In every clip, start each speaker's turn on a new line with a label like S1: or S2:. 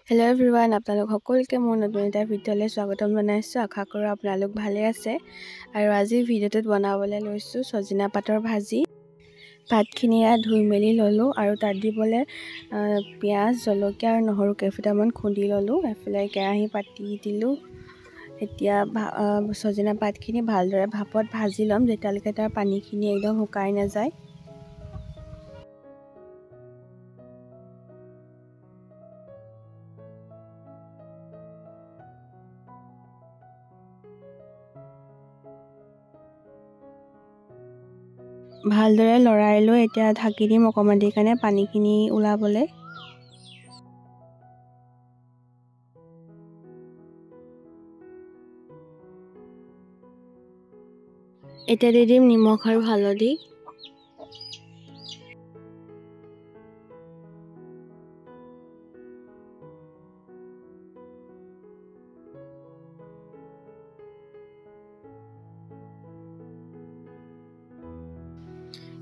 S1: Hello' everyone, আপোনালোক সকলোকে মোৰ নতুন এটা ভিডিঅ'লৈ স্বাগতম জনাইছোঁ। আশা কৰোঁ আপোনালোক ভালে আছে। আৰু আজিৰ ভিডিঅ'টোত বনাবলৈ লৈছোঁ সজিনা পাতৰ ভাজি। পাতখিনি ধুই মেলি ল'লোঁ আৰু তাত দিবলৈ পিঁয়াজ, জলকীয়া আৰু নহৰু কেইফুটামান খুন্দি ল'লোঁ। এফালে কেৰাহী পাতি দিলোঁ। এতিয়া সজিনা পাতখিনি ভালদৰে ভাপত ভাজি ল'ম যেতিয়ালৈকে তাৰ পানীখিনি একদম শুকাই নাযায়। ভালদৰে লৰাই লৈ এতিয়া ঢাকি দিম অকণমান দেৰি কাৰণে পানীখিনি ওলাবলৈ। এতিয়া দি দিম নিমখ আৰু হালধি।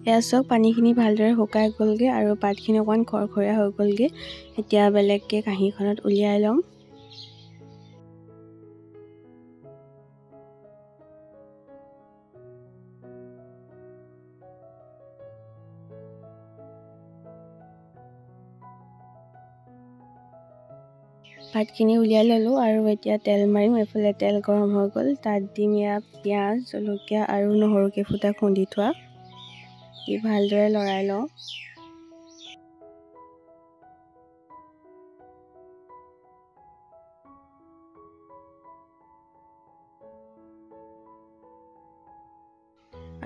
S1: এয়া চাওক, পানীখিনি ভালদৰে শুকাই গ'লগৈ আৰু পাতখিনি অকণমান খৰখৰীয়া হৈ গ'লগৈ। এতিয়া বেলেগকৈ কাঁহীখনত উলিয়াই ল'ম। পাতখিনি উলিয়াই ল'লোঁ আৰু এতিয়া তেল মাৰিম। এইফালে তেল গৰম হৈ গ'ল, তাত দিম পিঁয়াজ, জলকীয়া আৰু নহৰু কেইফুটা খুন্দি থোৱা। দি ভালদৰে লৰাই লওঁ।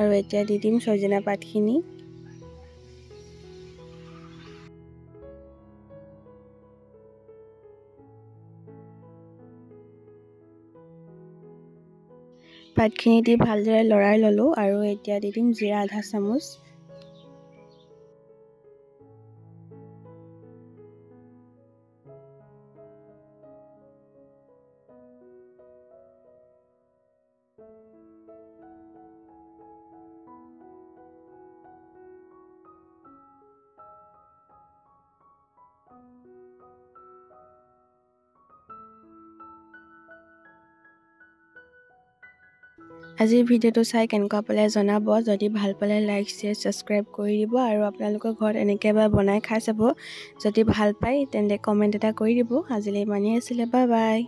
S1: আৰু এতিয়া দি দিম সজিনা পাতখিনি। পাতখিনি দি ভালদৰে লৰাই ল'লোঁ আৰু এতিয়া দি দিম জিৰা আধা চামুচ। আজিৰ ভিডিঅ'টো চাই কেনেকুৱা পালে জনাব। যদি ভাল পালে লাইক, শ্বেয়াৰ, ছাবস্ক্ৰাইব কৰি দিব আৰু আপোনালোকৰ ঘৰত এনেকৈ এবাৰ বনাই খাই চাব। যদি ভাল পায় তেন্তে কমেণ্ট এটা কৰি দিব। আজিলৈ ইমানেই আছিলে। Bye bye.